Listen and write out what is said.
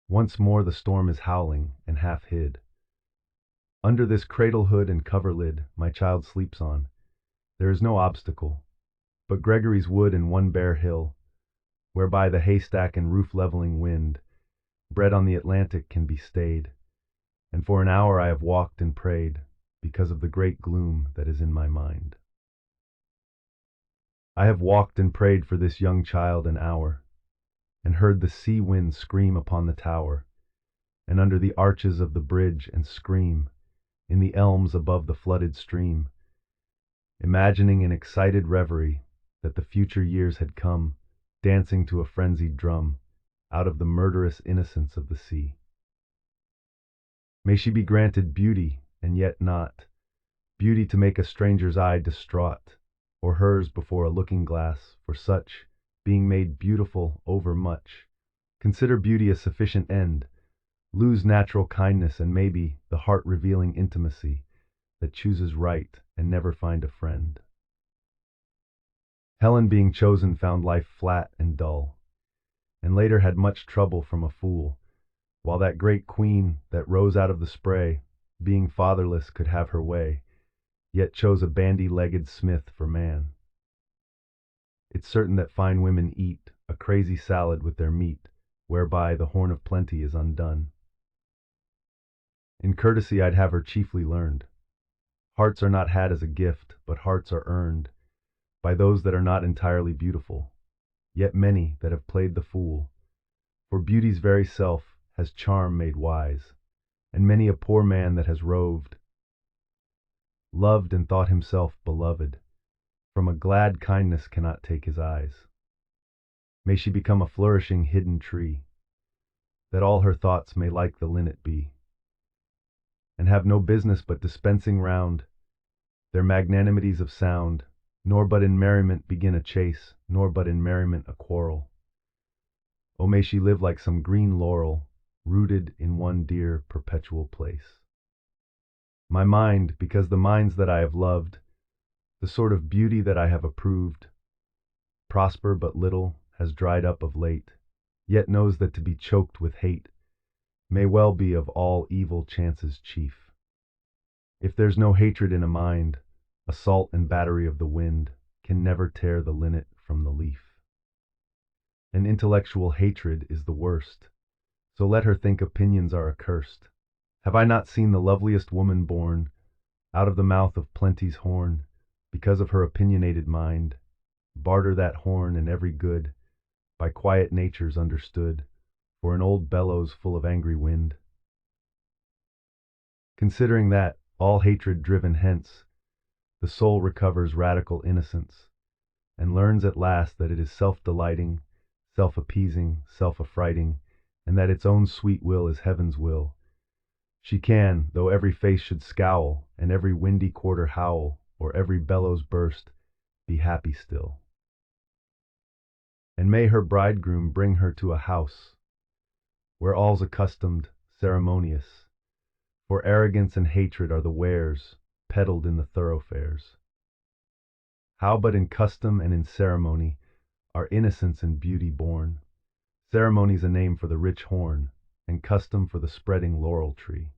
Once more the storm is howling, and half hid. Under this cradle hood and coverlid my child sleeps on. There is no obstacle, but Gregory's wood and one bare hill, whereby the haystack and roof-leveling wind, bred on the Atlantic, can be stayed. And for an hour I have walked and prayed, because of the great gloom that is in my mind. I have walked and prayed for this young child an hour, and heard the sea wind scream upon the tower, and under the arches of the bridge, and scream in the elms above the flooded stream, imagining in excited reverie that the future years had come, dancing to a frenzied drum, out of the murderous innocence of the sea. May she be granted beauty, and yet not beauty to make a stranger's eye distraught, or hers before a looking-glass, for such, being made beautiful overmuch, consider beauty a sufficient end, lose natural kindness and maybe the heart-revealing intimacy that chooses right and never find a friend. Helen, being chosen, found life flat and dull, and later had much trouble from a fool, while that great queen that rose out of the spray, being fatherless, could have her way, yet chose a bandy-legged smith for man. It's certain that fine women eat a crazy salad with their meat, whereby the horn of plenty is undone. In courtesy I'd have her chiefly learned. Hearts are not had as a gift, but hearts are earned by those that are not entirely beautiful, yet many that have played the fool. For beauty's very self has charm made wise, and many a poor man that has roved, loved and thought himself beloved, from a glad kindness cannot take his eyes. May she become a flourishing hidden tree, that all her thoughts may like the linnet be, and have no business but dispensing round their magnanimities of sound, nor but in merriment begin a chase, nor but in merriment a quarrel. O may she live like some green laurel, rooted in one dear perpetual place. My mind, because the minds that I have loved, the sort of beauty that I have approved, prosper but little, has dried up of late, yet knows that to be choked with hate may well be of all evil chances chief. If there's no hatred in a mind, assault and battery of the wind can never tear the linnet from the leaf. An intellectual hatred is the worst, so let her think opinions are accursed. Have I not seen the loveliest woman born out of the mouth of plenty's horn, because of her opinionated mind, barter that horn and every good, by quiet natures understood, for an old bellows full of angry wind? Considering that, all hatred driven hence, the soul recovers radical innocence, and learns at last that it is self-delighting, self-appeasing, self-affrighting, and that its own sweet will is heaven's will. She can, though every face should scowl, and every windy quarter howl, or every bellows burst, be happy still. And may her bridegroom bring her to a house where all's accustomed, ceremonious, for arrogance and hatred are the wares peddled in the thoroughfares. How but in custom and in ceremony are innocence and beauty born? Ceremony's a name for the rich horn, and custom for the spreading laurel tree.